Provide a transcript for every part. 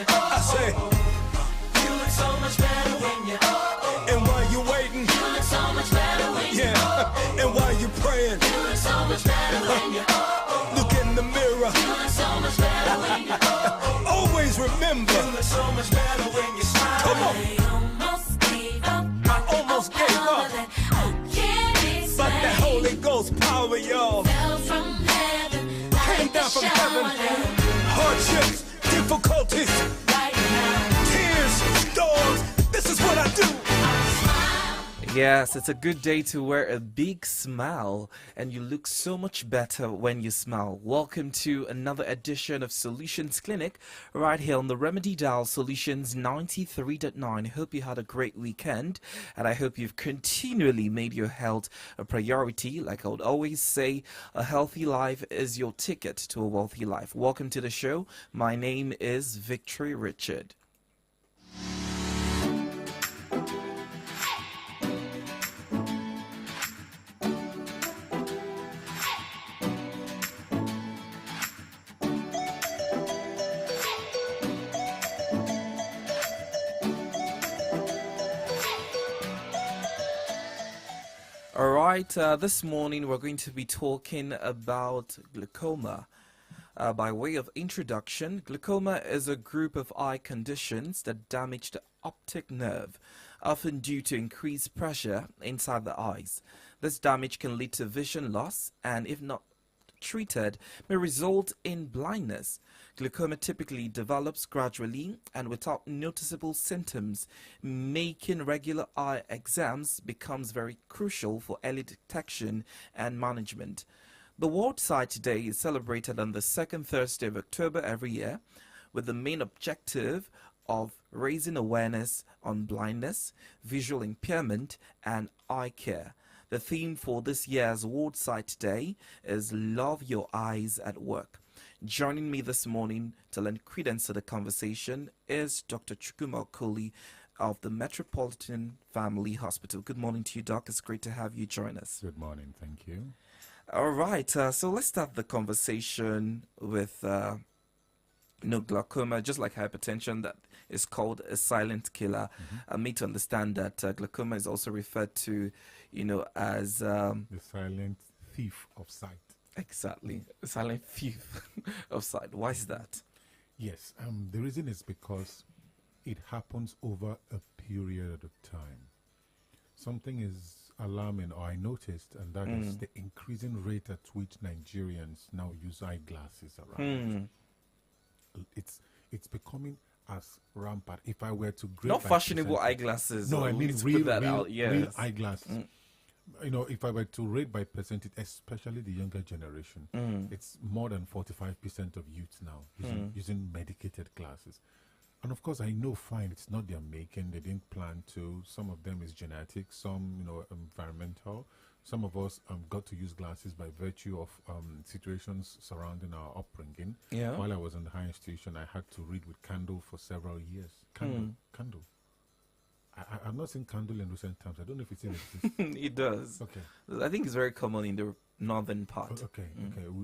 I say, you look so much better when you. And while you waiting, you look so much better when you. And while you praying, you look so much better when you. Look in the mirror, you look so much better when you. Always remember, you look so much better when you smile. Come on. I almost gave up. But that Holy Ghost power, y'all, fell from heaven, came down from heaven. Hardships, difficulties, right now. Tears, storms. This is what I do. Yes, it's a good day to wear a big smile, and you look so much better when you smile. Welcome to another edition of Solutions Clinic right here on the Remedy Dial Solutions 93.9. Hope you had a great weekend, and I hope you've continually made your health a priority. Like I would always say, a healthy life is your ticket to a wealthy life. Welcome to the show. My name is Victory Richard. All right, this morning we're going to be talking about glaucoma. By way of introduction, glaucoma is a group of eye conditions that damage the optic nerve, often due to increased pressure inside the eyes. This damage can lead to vision loss and, if not treated, may result in blindness. Glaucoma typically develops gradually and without noticeable symptoms, making regular eye exams becomes very crucial for early detection and management. The World Sight Day is celebrated on the second Thursday of October every year, with the main objective of raising awareness on blindness, visual impairment, and eye care. The theme for this year's World Sight Day is Love Your Eyes at Work. Joining me this morning to lend credence to the conversation is Dr. Chukwuma Okoli of the Metropolitan Family Hospital. Good morning to you, Doc. It's great to have you join us. Good morning. Thank you. All right. So let's start the conversation with glaucoma, just like hypertension, that is called a silent killer. I need to understand that glaucoma is also referred to, as the silent thief of sight. Exactly, a silent thief of sight. Why is that? Yes, the reason is because it happens over a period of time. Something is alarming, or I noticed, and that is the increasing rate at which Nigerians now use eyeglasses around. It's becoming as rampant. If I were to grade, not fashionable eyeglasses. No, I mean real eyeglasses. Yes. If I were to rate by percentage, especially the younger generation, it's more than 45% of youth now using medicated glasses. And of course, I know fine, it's not their making. They didn't plan to. Some of them is genetic, some environmental. Some of us got to use glasses by virtue of situations surrounding our upbringing. Yeah. While I was in the higher institution, I had to read with candle for several years. Candle. I've not seen candle in recent times. I don't know if it's in exists. It does. Okay. I think it's very common in the northern part. Okay.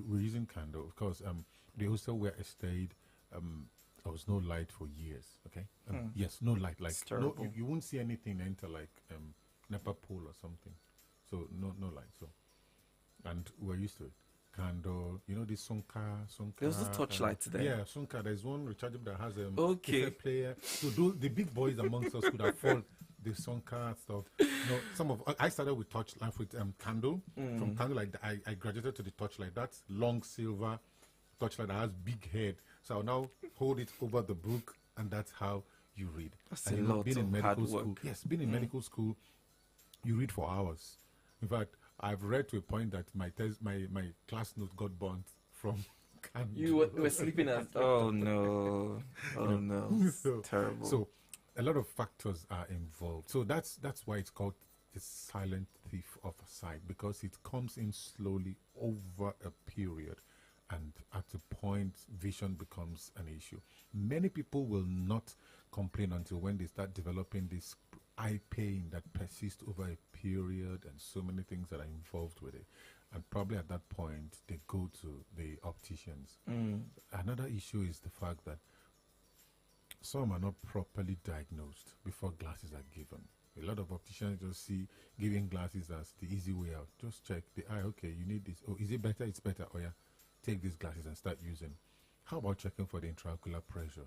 We're using candle. Of course, the hostel where I stayed, there was no light for years. Okay. Yes, no light. Like no, you won't see anything enter like Nepa pole or something. So no light. So, and we're used to it. Candle, this Sonka. There was a torchlight today. Yeah, Sonka. There's one rechargeable that has a player. So the big boys amongst us could afford the Sonka stuff. I started with torchlight with candle. From candle, like I graduated to the torchlight. That's long silver torchlight that has big head. So I'll now hold it over the book, and that's how you read. That's a lot of hard work. Yes, being in medical school, you read for hours. In fact, I've read to a point that my class note got burnt from candle. You were sleeping at... Oh, no. Oh, no. Terrible. So a lot of factors are involved. So that's why it's called the silent thief of sight, because it comes in slowly over a period. And at a point, vision becomes an issue. Many people will not complain until when they start developing this eye pain that persists over a period, and so many things that are involved with it. And probably at that point, they go to the opticians. Another issue is the fact that Some are not properly diagnosed before glasses are given. A lot of opticians just see giving glasses as the easy way out. Just check the eye. Okay, you need this. Oh, is it better? It's better. Oh yeah, take these glasses and start using. How about checking for the intraocular pressure?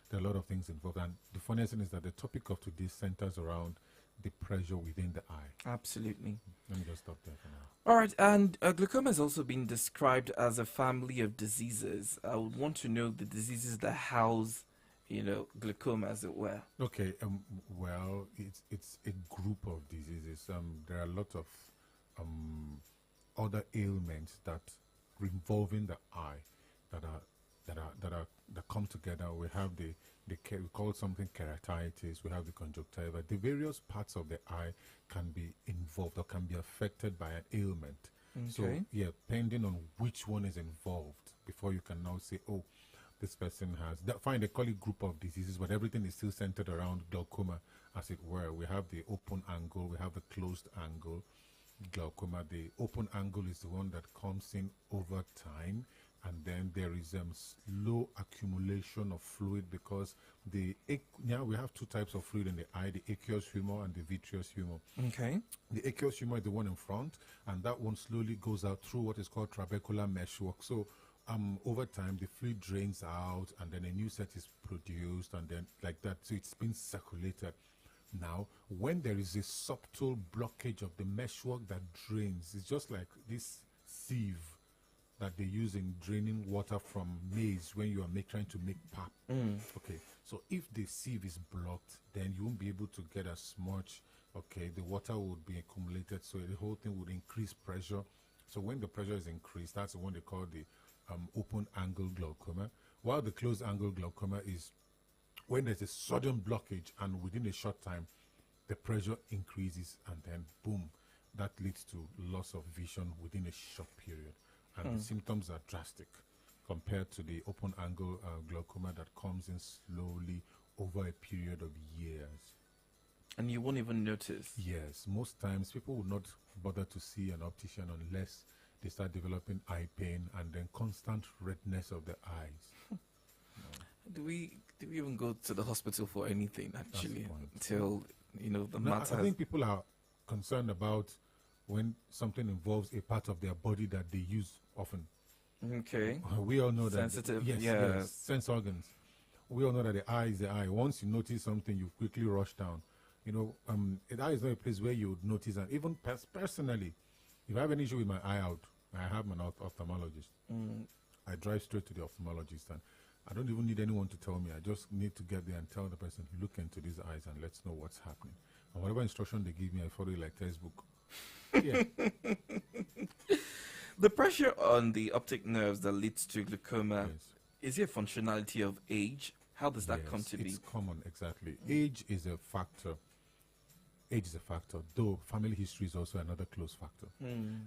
There are a lot of things involved, and the funniest thing is that the topic of today centers around the pressure within the eye. Absolutely. Let me just stop there for now. All right, and glaucoma has also been described as a family of diseases. I would want to know the diseases that house, glaucoma, as it were. Okay, well, it's a group of diseases. There are a lot of other ailments that involving the eye that come together. We have we call something keratitis. We have the conjunctiva. The various parts of the eye can be involved or can be affected by an ailment. Okay. So yeah, depending on which one is involved, before you can now say, oh, this person has fine. They call it group of diseases, but everything is still centered around glaucoma, as it were. We have the open angle, we have the closed angle glaucoma. The open angle is the one that comes in over time, and then there is slow accumulation of fluid, because we have two types of fluid in the eye: the aqueous humor and the vitreous humor. Okay. The aqueous humor is the one in front, and that one slowly goes out through what is called trabecular meshwork. So over time the fluid drains out, and then a new set is produced, and then like that. So it's been circulated. Now, when there is a subtle blockage of the meshwork that drains, it's just like this sieve that they use in draining water from maize when you are trying to make pap. Okay, so if the sieve is blocked, then you won't be able to get as much. Okay, the water would be accumulated, so the whole thing would increase pressure. So when the pressure is increased, that's the one they call the open angle glaucoma. While the closed angle glaucoma is when there's a sudden blockage, and within a short time the pressure increases, and then boom, that leads to loss of vision within a short period. And the symptoms are drastic compared to the open angle glaucoma that comes in slowly over a period of years. And you won't even notice. Yes, most times people will not bother to see an optician unless they start developing eye pain and then constant redness of the eyes. Do we even go to the hospital for anything, actually, point. until the No, matter? I think people are concerned about when something involves a part of their body that they use often. Okay. We all know that. Sensitive, Yes, sense organs. We all know that the eye is the eye. Once you notice something, you quickly rush down. The eye is not a place where you would notice. And even personally, if I have an issue with my eye out, I have an ophthalmologist. I drive straight to the ophthalmologist, and I don't even need anyone to tell me. I just need to get there and tell the person, look into these eyes and let's know what's happening. And whatever instruction they give me, I follow it like textbook. Yeah. The pressure on the optic nerves that leads to glaucoma, Yes. is it a functionality of age? How does that Yes, come to be? It's common, exactly. Age is a factor. Age is a factor, though family history is also another close factor.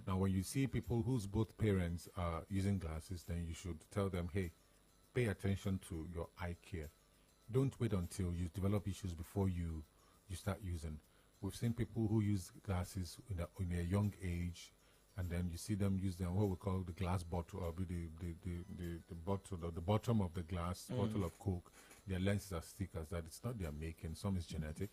Now, when you see people whose both parents are using glasses, then you should tell them, hey, pay attention to your eye care. Don't wait until you develop issues before you start using. We've seen people who use glasses in a young age, and then you see them use them what we call the glass bottle, or the bottle, the bottom of the glass bottle of Coke. Their lenses are thick as that. It's not their making. Some is genetic.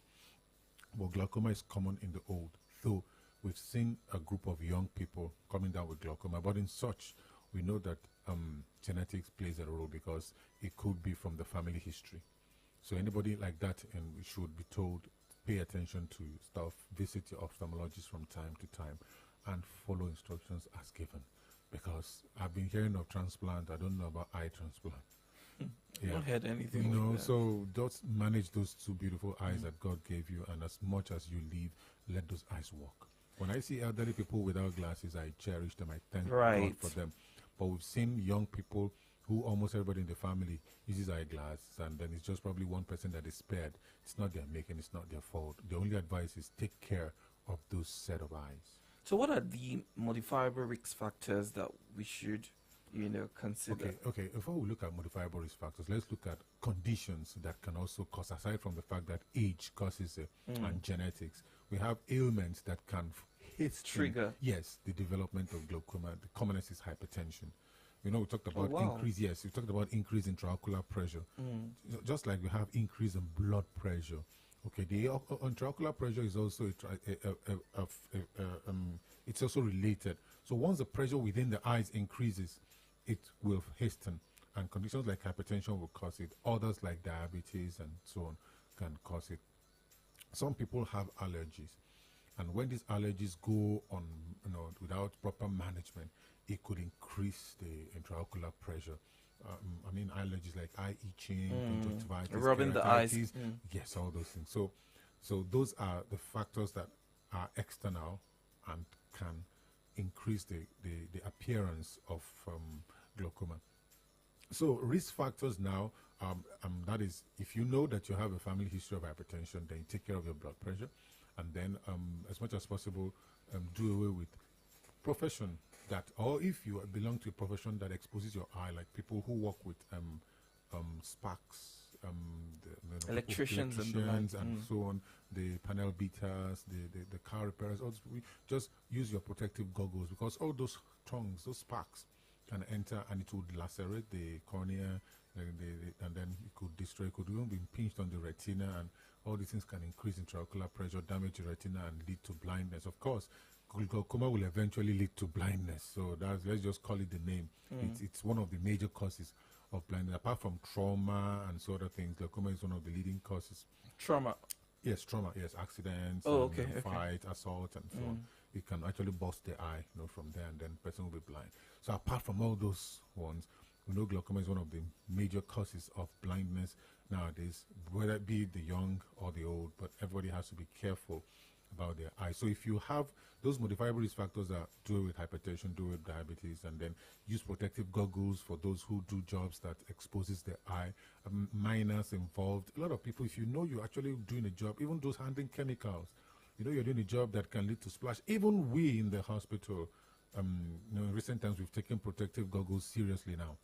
But glaucoma is common in the old, though we've seen a group of young people coming down with glaucoma. But in such, we know that genetics plays a role, because it could be from the family history. So anybody like that, and we should be told, pay attention to stuff, visit your ophthalmologist from time to time, and follow instructions as given. Because I've been hearing of transplant, I don't know about eye transplant. I haven't heard anything like that. So just manage those two beautiful eyes that God gave you, and as much as you live, let those eyes walk. When I see elderly people without glasses, I cherish them. I thank God for them. But we've seen young people who almost everybody in the family uses eyeglasses, and then it's just probably one person that is spared. It's not their making, it's not their fault. The only advice is take care of those set of eyes. So what are the modifiable risk factors that we should, consider? Okay. Before we look at modifiable risk factors, let's look at conditions that can also cause, aside from the fact that age causes it and genetics. We have ailments that can hasten, Trigger. yes, the development of glaucoma. The commonest is hypertension. You know, we talked about increase. Yes, we talked about increase in intraocular pressure. Just like we have increase in blood pressure. Okay, the intraocular pressure is also it's also related. So once the pressure within the eyes increases, it will hasten, and conditions like hypertension will cause it. Others like diabetes and so on can cause it. Some people have allergies, and when these allergies go on, without proper management, it could increase the intraocular pressure. I mean, allergies like eye itching, conjunctivitis, rubbing the eyes. Yes, all those things. So those are the factors that are external and can increase the appearance of glaucoma. So risk factors now, that is, if you know that you have a family history of hypertension, then you take care of your blood pressure, and then as much as possible, do away with profession that, or if you belong to a profession that exposes your eye, like people who work with sparks, electricians and so on, the panel beaters, the car repairers. Also, just use your protective goggles, because all those tongues, those sparks can enter and it would lacerate the cornea, and then it could destroy, it could even be impinged on the retina, and all these things can increase intraocular pressure, damage the retina, and lead to blindness. Of course, glaucoma will eventually lead to blindness, so let's just call it the name. It's one of the major causes of blindness. Apart from trauma and so other things, glaucoma is one of the leading causes. Trauma? Yes, trauma, yes, accidents, fight, assault, and so on. It can actually bust the eye, from there, and then the person will be blind. So apart from all those ones, we know glaucoma is one of the major causes of blindness nowadays, whether it be the young or the old, but everybody has to be careful about their eyes. So if you have those modifiable risk factors that do with hypertension, do with diabetes, and then use protective goggles for those who do jobs that exposes their eye, minors involved. A lot of people, if you know you're actually doing a job, even those handling chemicals, you're doing a job that can lead to splash. Even we in the hospital, in recent times, we've taken protective goggles seriously now.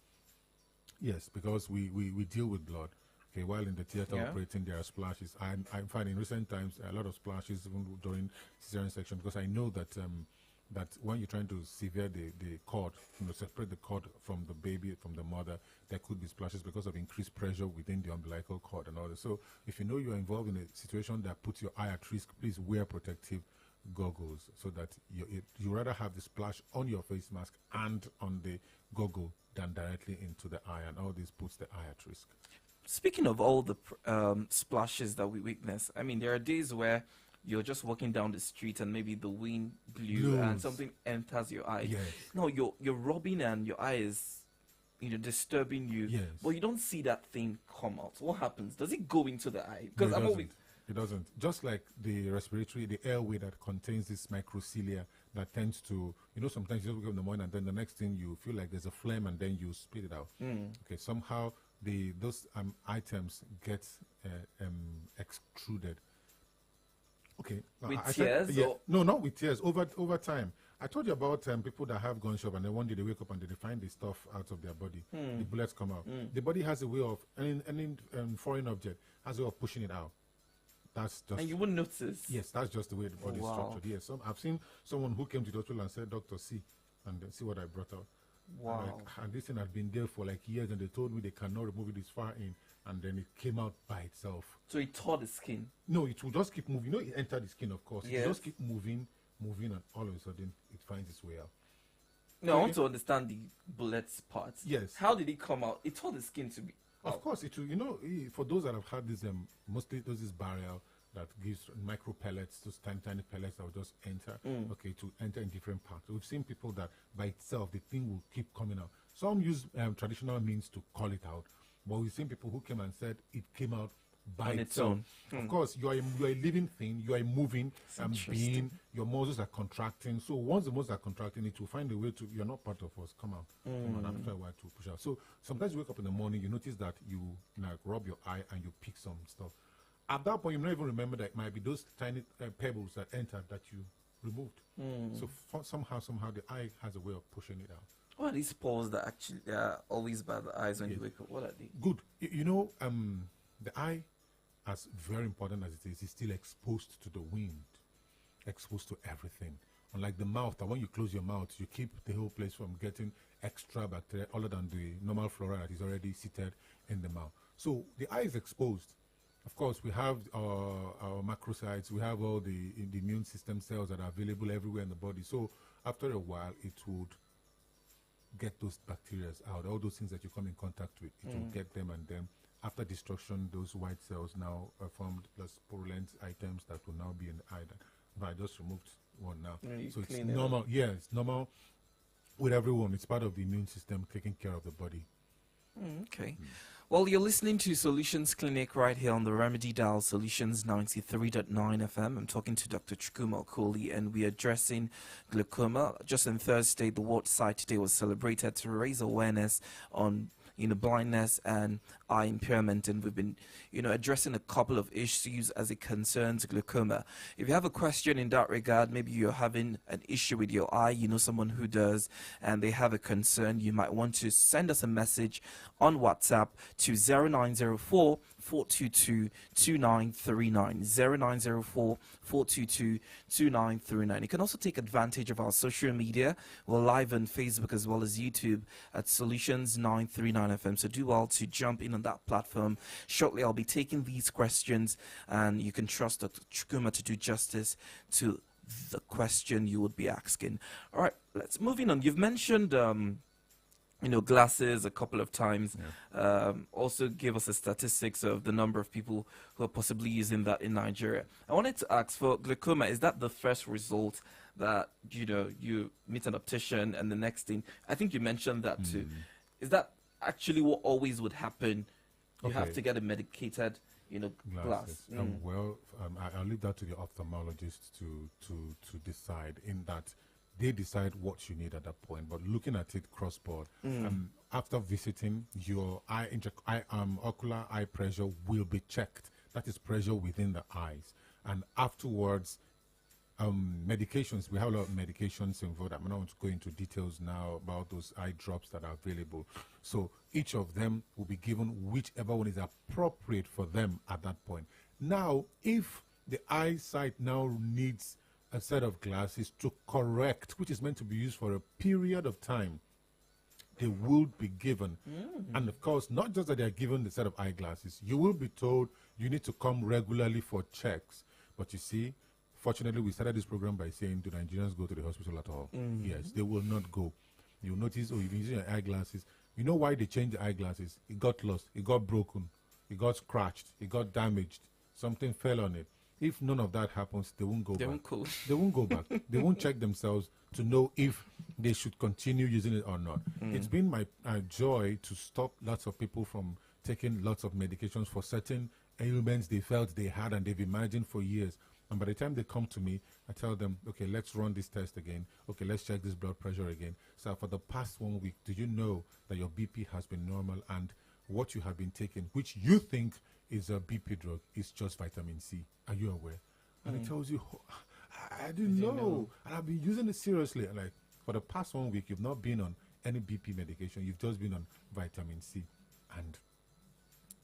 Yes, because we deal with blood. Okay, while in the theater operating, there are splashes. I'm finding in recent times a lot of splashes even during cesarean section, because I know that that when you're trying to sever the cord, separate the cord from the baby, from the mother, there could be splashes because of increased pressure within the umbilical cord and all that. So if you know you're involved in a situation that puts your eye at risk, please wear protective goggles, so that you rather have the splash on your face mask and on the goggle than directly into the eye, and all this puts the eye at risk. Speaking of all the splashes that we witness, I mean, there are days where you're just walking down the street and maybe the wind blew and something enters your eye. Yes. No, you're rubbing and your eye is, disturbing you. Yes. But you don't see that thing come out. What happens? Does it go into the eye? Because it doesn't. Just like the airway that contains this microcilia that tends to, sometimes you just wake up in the morning and then the next thing you feel like there's a flame and then you spit it out. Okay, somehow those items get extruded. Okay. With tears? No, not with tears. Over time. I told you about people that have gunshot and then one day they wake up and they find the stuff out of their body. The bullets come out. The body has a way of, any foreign object has a way of pushing it out. That's just, and you wouldn't notice. Yes, that's just the way the body is structured. Yes, I've seen someone who came to the hospital and said, "Doctor, see what I brought out." Wow. And this thing had been there for like years, and they told me they cannot remove it this far in, and then it came out by itself. So it tore the skin? No, it will just keep moving. It entered the skin, of course. Yes. It just keep moving, and all of a sudden it finds its way out. No, I want to understand the bullets part. Yes. How did it come out? It tore the skin to be. Of course, it will. For those that have had this, mostly those is barrier that gives micro pellets, those tiny pellets that will just enter. Okay, to enter in different parts. We've seen people that by itself the thing will keep coming out. Some use traditional means to call it out, but we've seen people who came and said it came out by itself. Of course, you are a living thing. You are a moving being. Your muscles are contracting. So once the muscles are contracting, it will find a way to. You're not part of us. Come out. Come on. After a while to push out. So sometimes you wake up in the morning, you notice that you rub your eye and you pick some stuff. At that point, you may even remember that it might be those tiny pebbles that entered that you removed. So somehow the eye has a way of pushing it out. What are these pores that actually are always by the eyes when you wake up? What are they? Good. The eye, as very important as it is still exposed to the wind, exposed to everything. Unlike the mouth, that when you close your mouth, you keep the whole place from getting extra bacteria other than the normal flora that is already seated in the mouth. So the eye is exposed. Of course, we have our macrocytes, we have all the immune system cells that are available everywhere in the body. So after a while, it would get those bacteria out, all those things that you come in contact with, it will get them, and then after destruction, those white cells now are formed plus purulent items that will now be in the eye. But I just removed one now. So it's normal. Yeah, it's normal with everyone. It's part of the immune system taking care of the body. Okay. Well, you're listening to Solutions Clinic right here on the Remedy Dial Solutions 93.9 FM. I'm talking to Dr. Chukwuma Okoli, and we're addressing glaucoma. Just on Thursday, the World Sight Day was celebrated to raise awareness on blindness and eye impairment, and we've been addressing a couple of issues as it concerns glaucoma. If you have a question in that regard, maybe you're having an issue with your eye, someone who does, and they have a concern, you might want to send us a message on WhatsApp to 0904 422 2939 0904 422 2939. You can also take advantage of our social media. We're live on Facebook as well as YouTube at Solutions 939 FM. So do well to jump in on that platform. Shortly, I'll be taking these questions, and you can trust Dr. Chukwuma to do justice to the question you would be asking. All right, let's move on. You've mentioned glasses a couple of times. Also give us the statistics of the number of people who are possibly using that in Nigeria. I wanted to ask, for glaucoma, is that the first result that you meet an optician and the next thing? I think you mentioned that too. Is that actually what always would happen? You have to get a medicated glass. Well, I'll leave that to the ophthalmologist to decide, in that they decide what you need at that point. But looking at it cross-board, after visiting, your ocular eye pressure will be checked. That is pressure within the eyes. And afterwards, medications, we have a lot of medications involved. I'm not going to go into details now about those eye drops that are available. So each of them will be given whichever one is appropriate for them at that point. Now, if the eyesight now needs a set of glasses to correct, which is meant to be used for a period of time, they will be given. And of course, not just that they are given the set of eyeglasses, you will be told you need to come regularly for checks. But you see, fortunately, we started this program by saying, do Nigerians go to the hospital at all? Yes, they will not go. You'll notice, you've been using your eyeglasses. You know why they changed the eyeglasses? It got lost, it got broken, it got scratched, it got damaged, something fell on it. If none of that happens, they won't go back. They won't go back. They won't check themselves to know if they should continue using it or not. It's been my joy to stop lots of people from taking lots of medications for certain ailments they felt they had and they've been managing for years. And by the time they come to me, I tell them, okay, let's run this test again. Okay, let's check this blood pressure again. So for the past 1 week, do you know that your BP has been normal, and what you have been taking, which you think is a BP drug, is just vitamin C? Are you aware? And it tells you, I didn't know. And I've been using it seriously. And like, for the past 1 week, you've not been on any BP medication. You've just been on vitamin C. And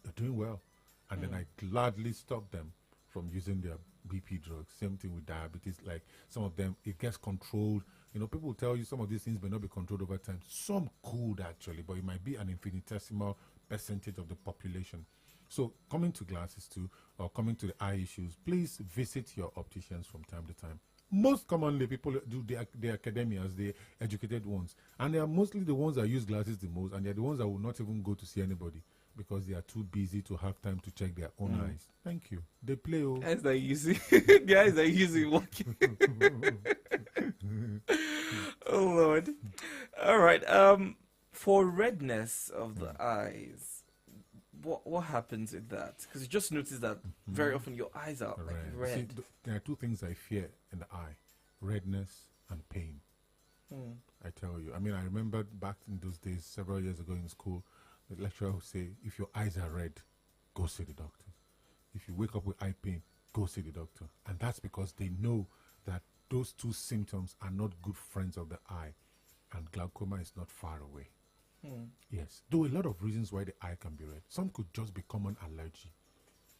you're doing well. And then I gladly stop them from using their BP drugs. Same thing with diabetes. Like, some of them, it gets controlled. People will tell you some of these things may not be controlled over time. Some could, actually, but it might be an infinitesimal percentage of the population. So coming to glasses too, or coming to the eye issues, please visit your opticians from time to time. Most commonly, people do the academias, the educated ones. And they are mostly the ones that use glasses the most, and they're the ones that will not even go to see anybody because they are too busy to have time to check their own eyes. Thank you. They play. Eyes are easy. The eyes are easy walking. Oh, Lord. All right. For redness of the eyes, what happens with that? Because you just notice that very often your eyes are like red. See, there are two things I fear in the eye: redness and pain. I tell you. I mean, I remember back in those days, several years ago in school, the lecturer would say, if your eyes are red, go see the doctor. If you wake up with eye pain, go see the doctor. And that's because they know that those two symptoms are not good friends of the eye. And glaucoma is not far away. Yes. Though a lot of reasons why the eye can be red. Some could just be common allergy.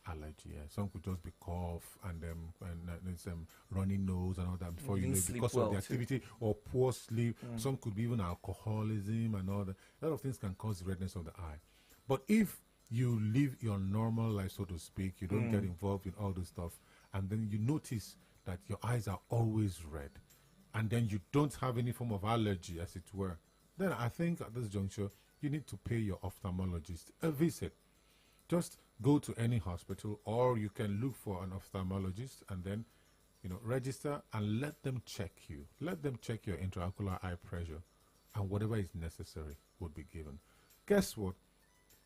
allergy. Yeah. Some could just be cough and there's runny nose and all that before you know it, because of the activity or poor sleep. Some could be even alcoholism and all that. A lot of things can cause the redness of the eye. But if you live your normal life, so to speak, you don't get involved in all this stuff, and then you notice that your eyes are always red, and then you don't have any form of allergy, as it were, then I think at this juncture, you need to pay your ophthalmologist a visit. Just go to any hospital, or you can look for an ophthalmologist and then, register and let them check you. Let them check your intraocular eye pressure, and whatever is necessary would be given. Guess what?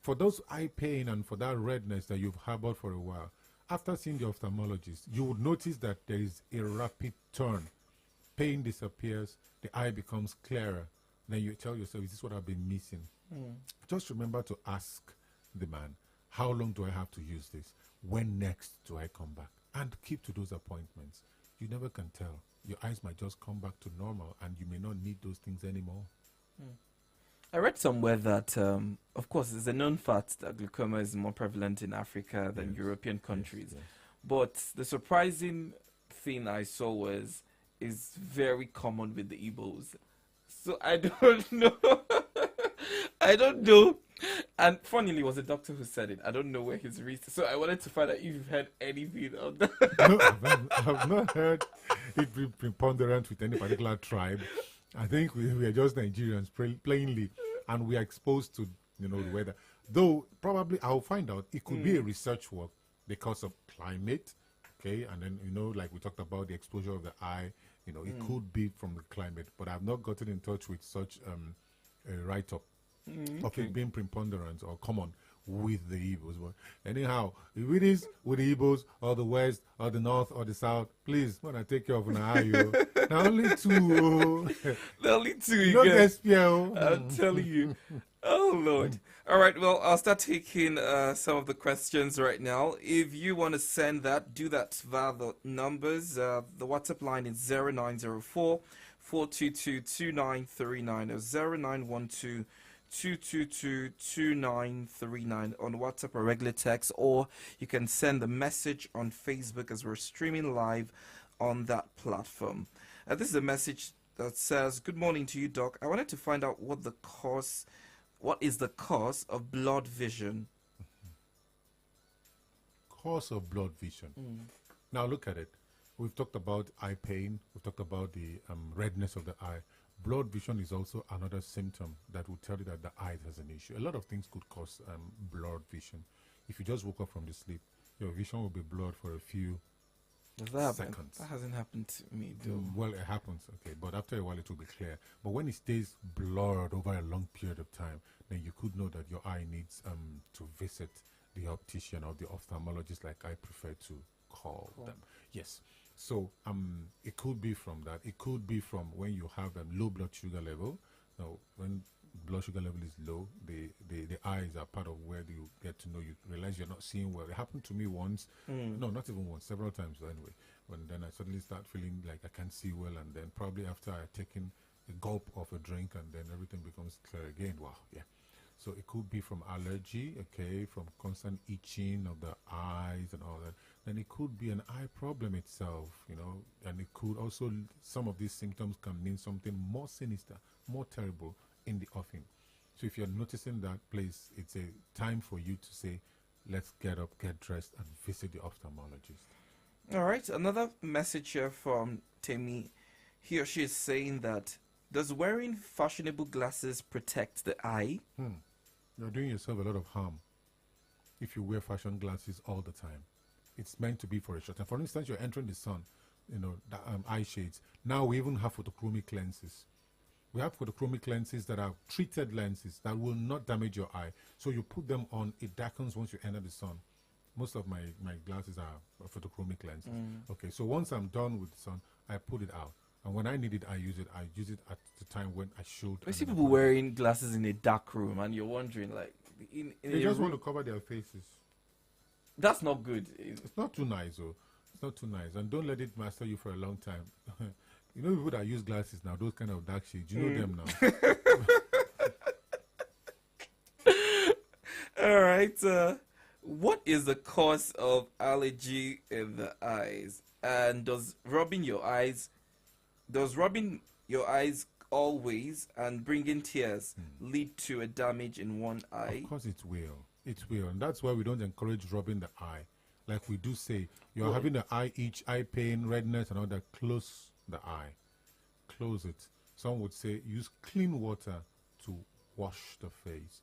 For those eye pain and for that redness that you've harbored for a while, after seeing the ophthalmologist, you would notice that there is a rapid turn. Pain disappears, the eye becomes clearer. Then you tell yourself, is this what I've been missing? Just remember to ask the man, how long do I have to use this? When next do I come back? And keep to those appointments. You never can tell. Your eyes might just come back to normal and you may not need those things anymore. I read somewhere that, of course, it's a known fact that glaucoma is more prevalent in Africa than European countries. Yes. But the surprising thing I saw was is very common with the Igbos. So I don't know. I don't know. And funnily, it was a doctor who said it. I don't know where his research. So I wanted to find out if you've heard anything of that. No, I've not heard it be preponderant with any particular tribe. I think we are just Nigerians, plainly, and we are exposed to the weather. Though probably I'll find out. It could be a research work because of climate, okay, and then like we talked about the exposure of the eye. It could be from the climate, but I've not gotten in touch with such a write-up of it being preponderant or common with the Igbos. But anyhow, if it is with the Igbos or the West or the North or the South, please, when I take care of an eye, now only two. Only two. Not SPL. I'm telling you. Oh, Lord. All right, well, I'll start taking some of the questions right now. If you want to send that, do that via the numbers. The WhatsApp line is 0904 422 2939 or 0912 222-2939 on WhatsApp or regular text, or you can send the message on Facebook as we're streaming live on that platform. This is a message that says, "Good morning to you, Doc. I wanted to find out what is the cause of blood vision?" Cause of blood vision. Now look at it. We've talked about eye pain. We've talked about the redness of the eye. Blood vision is also another symptom that will tell you that the eye has an issue. A lot of things could cause blood vision. If you just woke up from the sleep, your vision will be blurred for a few seconds. That hasn't happened to me, though. Well, it happens, okay, but after a while it will be clear. But when it stays blurred over a long period of time, then you could know that your eye needs to visit the optician or the ophthalmologist, like I prefer to call them. Yes. So it could be from that. It could be from when you have a low blood sugar level. Now, when blood sugar level is low, the eyes are part of where you get to know, you realize you're not seeing well. It happened to me once. No, not even once, several times anyway. When then I suddenly start feeling like I can't see well, and then probably after I've taken a gulp of a drink, and then everything becomes clear again. Wow, yeah. So it could be from allergy, okay, from constant itching of the eyes and all that. Then it could be an eye problem itself, and it could also, some of these symptoms can mean something more sinister, more terrible in the offing. So if you're noticing that, please, it's a time for you to say, let's get up, get dressed, and visit the ophthalmologist. All right, another message here from Temi. He or she is saying that, does wearing fashionable glasses protect the eye? You're doing yourself a lot of harm if you wear fashion glasses all the time. It's meant to be for a short time. For instance, you're entering the sun, eye shades. Now we even have photochromic lenses. We have photochromic lenses that are treated lenses that will not damage your eye. So you put them on, it darkens once you enter the sun. Most of my glasses are photochromic lenses. Okay, so once I'm done with the sun, I put it out. And when I need it, I use it. I use it at the time when I should. I see people wearing glasses in a dark room, and you're wondering, like, they just want to cover their faces. That's not good. It's not too nice, though. It's not too nice. And don't let it master you for a long time. You know people that use glasses now, those kind of dark shades. You know them now. All right. What is the cause of allergy in the eyes? And does rubbing your eyes always and bringing tears lead to a damage in one eye? Of course it will. It will. And that's why we don't encourage rubbing the eye. Like we do say, you're Well, having an eye itch, eye pain, redness, and all that. Close the eye. Close it. Some would say use clean water to wash the face.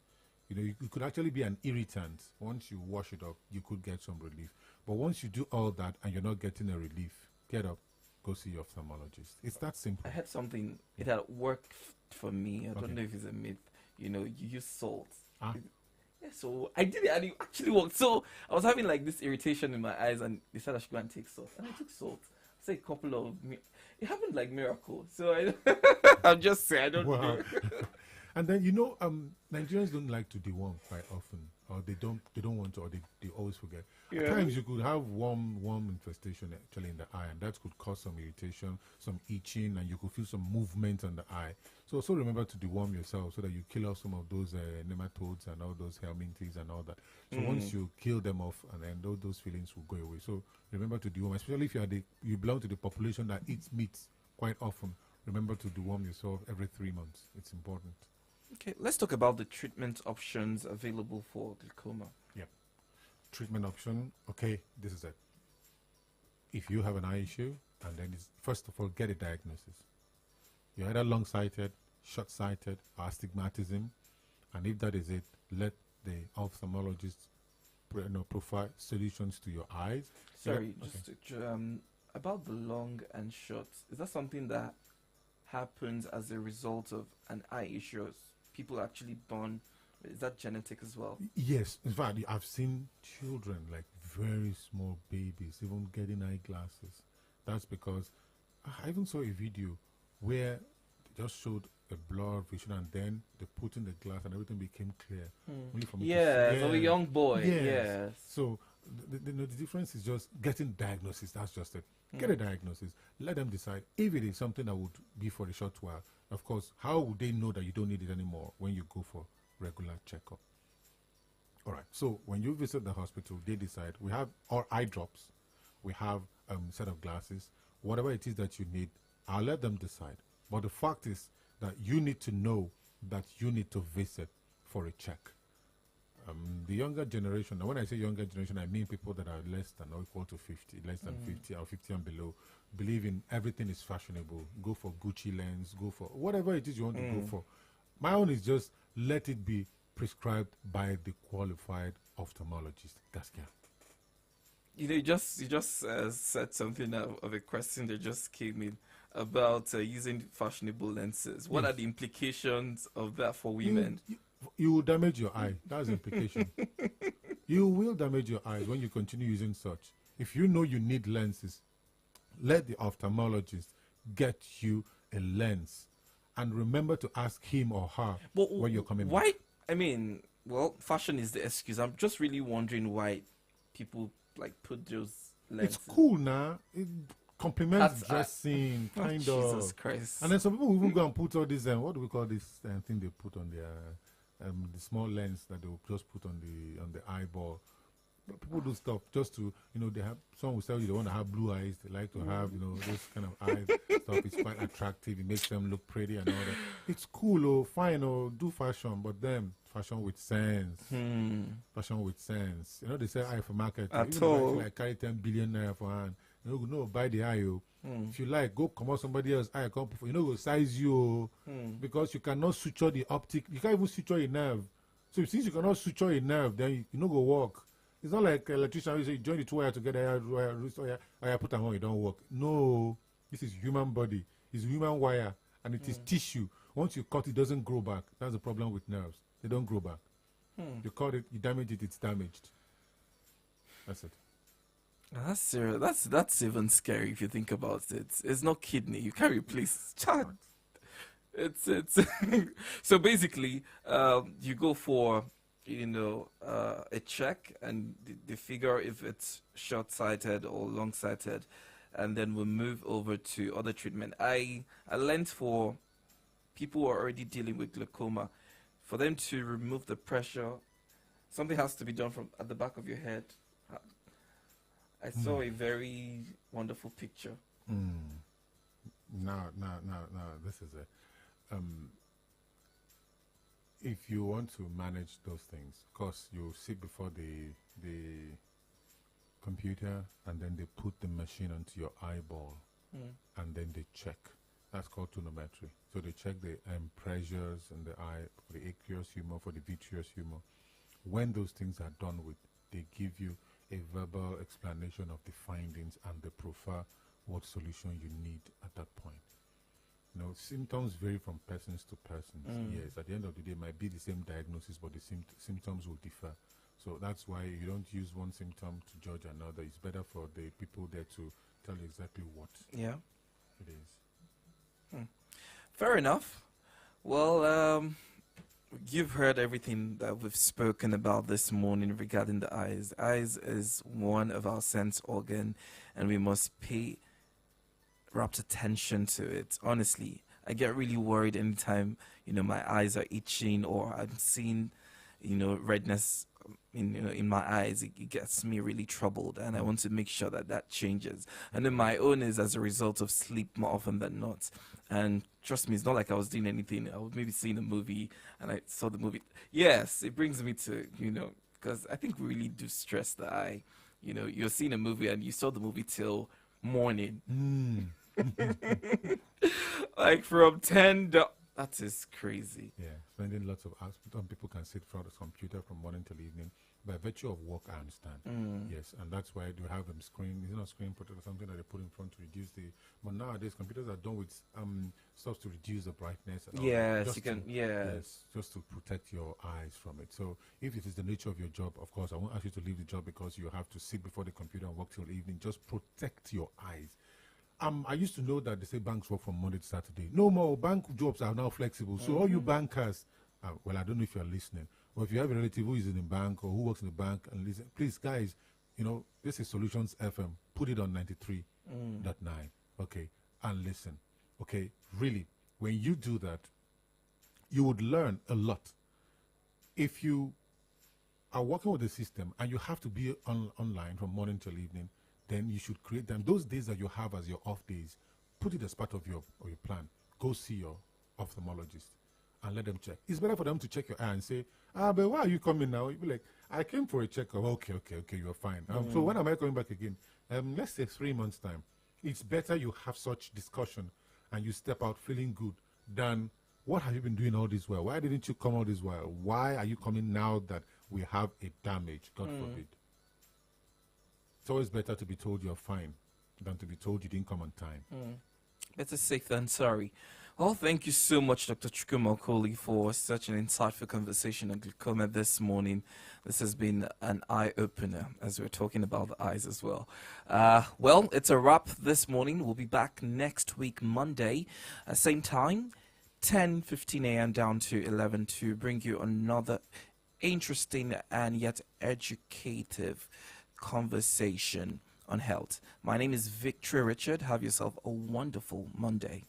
You know, it could actually be an irritant. Once you wash it up, you could get some relief. But once you do all that and you're not getting a relief, get up, go see your ophthalmologist. It's that simple. I had something, it had worked for me. I Okay. don't know if it's a myth. You know, you use salt. Ah. Yeah, so I did it and it actually worked. So I was having like this irritation in my eyes and they said I should go and take salt. And I took salt. Say a couple of, it happened like miracle. So I'm just saying, I don't Wow. know. And then Nigerians don't like to deworm quite often, or they don't want to, or they always forget. At Yeah. times you could have worm infestation actually in the eye, and that could cause some irritation, some itching, and you could feel some movement on the eye. So also remember to deworm yourself so that you kill off some of those nematodes and all those helminthes and all that. So once you kill them off, and then those feelings will go away. So remember to deworm, especially if you belong to the population that eats meat quite often. Remember to deworm yourself every 3 months. It's important. Okay, let's talk about the treatment options available for glaucoma. Treatment option. Okay, this is it. If you have an eye issue, and then first of all, get a diagnosis. You're either long-sighted, short-sighted, or astigmatism, and if that is it, let the ophthalmologist provide solutions to your eyes. Sorry, Yeah, just about the long and short. Is that something that happens as a result of an eye issue? Or people actually born? Is that genetic as well? Yes, in fact, I've seen children, like very small babies, even getting eyeglasses. That's because I even saw a video where they just showed a blurred vision and then they put in the glass and everything became clear. Only for me to Yeah, see. for a young boy. Yes. Yes. So the difference is just getting diagnosis. That's just it. Get a diagnosis. Let them decide if it is something that would be for a short while. Of course, how would they know that you don't need it anymore when you go for regular checkup? All right. So when you visit the hospital, they decide. We have our eye drops. We have a set of glasses. Whatever it is that you need, I'll let them decide. But the fact is that you need to know that you need to visit for a check. The younger generation, and when I say younger generation, I mean people that are less than or equal to 50, less than 50 or 50 and below, believe in everything is fashionable. Go for Gucci lens, go for whatever it is you want to go for. My own is just let it be prescribed by the qualified ophthalmologist. Gaskia. You know, you just said something of a question that just came in about using fashionable lenses. What Yes. are the implications of that for women? You will damage your eye. That's the implication. You will damage your eyes when you continue using such. If you know you need lenses, let the ophthalmologist get you a lens. And remember to ask him or her But when you're coming why? back. I mean, well, fashion is the excuse. I'm just really wondering why people like put those lenses. It's cool now. It complements That's- dressing, Oh, kind Jesus of. Christ. And then some people will even go and put all this, what do we call this thing they put on their, the small lens that they will just put on the eyeball. But people do stuff just to, they have, some will tell you they want to have blue eyes. They like to have, those kind of eyes stuff. It's quite attractive. It makes them look pretty and all that. It's cool, fine, do fashion, but then fashion with sense. Fashion with sense. They say eye for market. At Even if all. I like carry 10 billion naira for hand. No, buy the eye. If you like, go come out somebody else eye. Come, go size you. Because you cannot suture the optic. You can't even suture a nerve. So since you cannot suture a nerve, then you go walk. It's not like electrician who say you join the two wire together, put them on, it don't work. No, this is human body. It's human wire, and it is tissue. Once you cut, it doesn't grow back. That's the problem with nerves. They don't grow back. You cut it, you damage it, it's damaged. That's it. That's serious. That's even scary if you think about it. It's not kidney. You can't replace. It's so basically, you go for a check and they figure if it's short-sighted or long-sighted, and then we'll move over to other treatment. I learned for people who are already dealing with glaucoma, for them to remove the pressure Something has to be done from at the back of your head. I saw a very wonderful picture. Now, this is it. If you want to manage those things, of course, you sit before the computer, and then they put the machine onto your eyeball, and then they check. That's called tonometry. So they check the pressures in the eye for the aqueous humor, for the vitreous humor. When those things are done with, they give you a verbal explanation of the findings, and they prefer what solution you need at that point. You know, symptoms vary from persons to persons. Yes, at the end of the day, it might be the same diagnosis, but the symptoms will differ. So that's why you don't use one symptom to judge another. It's better for the people there to tell you exactly what it is. Fair enough. Well, you've heard everything that we've spoken about this morning regarding the eyes. Eyes is one of our sense organ, and we must pay rapt attention to it. Honestly, I get really worried anytime, my eyes are itching or I'm seeing, redness in my eyes. It gets me really troubled, and I want to make sure that changes. And then my own is as a result of sleep more often than not. And trust me, it's not like I was doing anything. I was maybe seeing a movie and I saw the movie. Yes, it brings me to, because I think we really do stress the eye. You're seeing a movie and you saw the movie till morning. Like from 10 to... That is crazy. Yeah, spending lots of hours. Some people can sit in front of the computer from morning till evening. By virtue of work, I understand. Yes, and that's why they have them screen. Is it not screen protector, something that they put in front to reduce the... But nowadays, computers are done with stuff to reduce the brightness. And yes, you can... Yes, just to protect your eyes from it. So if it is the nature of your job, of course, I won't ask you to leave the job because you have to sit before the computer and work till the evening. Just protect your eyes. I used to know that they say banks work from Monday to Saturday. No more. Bank jobs are now flexible. So all you bankers, well, I don't know if you're listening, or if you have a relative who is in the bank or who works in the bank and listen, please, guys, this is Solutions FM. Put it on 93.9, okay, and listen, okay? Really, when you do that, you would learn a lot. If you are working with the system and you have to be online from morning till evening, then you should create them. Those days that you have as your off days, put it as part of your plan. Go see your ophthalmologist and let them check. It's better for them to check your eye and say, but why are you coming now? You'll be like, I came for a checkup. Okay, you're fine. So when am I coming back again? Let's say 3 months' time. It's better you have such discussion and you step out feeling good than, what have you been doing all this while? Why didn't you come all this while? Why are you coming now that we have a damage? God forbid. It's always better to be told you're fine than to be told you didn't come on time. Better safe than sorry. Well, thank you so much, Dr. Chukwuma Okoli, for such an insightful conversation on glaucoma this morning. This has been an eye-opener as we're talking about the eyes as well. Well, it's a wrap this morning. We'll be back next week, Monday, same time, 10:15 a.m. down to 11 to bring you another interesting and yet educative conversation on health. My name is Victoria Richard. Have yourself a wonderful Monday.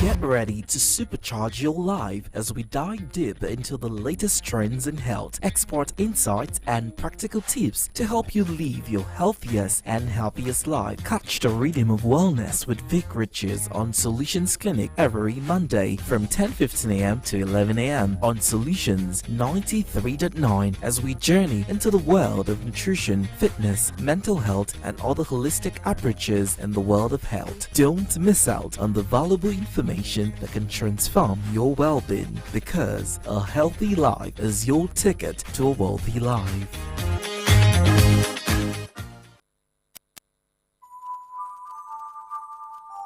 Get ready to supercharge your life as we dive deep into the latest trends in health, expert insights, and practical tips to help you live your healthiest and happiest life. Catch the rhythm of wellness with Vic Riches on Solutions Clinic every Monday from 10:15 a.m. to 11 a.m. on Solutions 93.9 as we journey into the world of nutrition, fitness, mental health, and other holistic approaches in the world of health. Don't miss out on the valuable information that can transform your well-being, because a healthy life is your ticket to a wealthy life.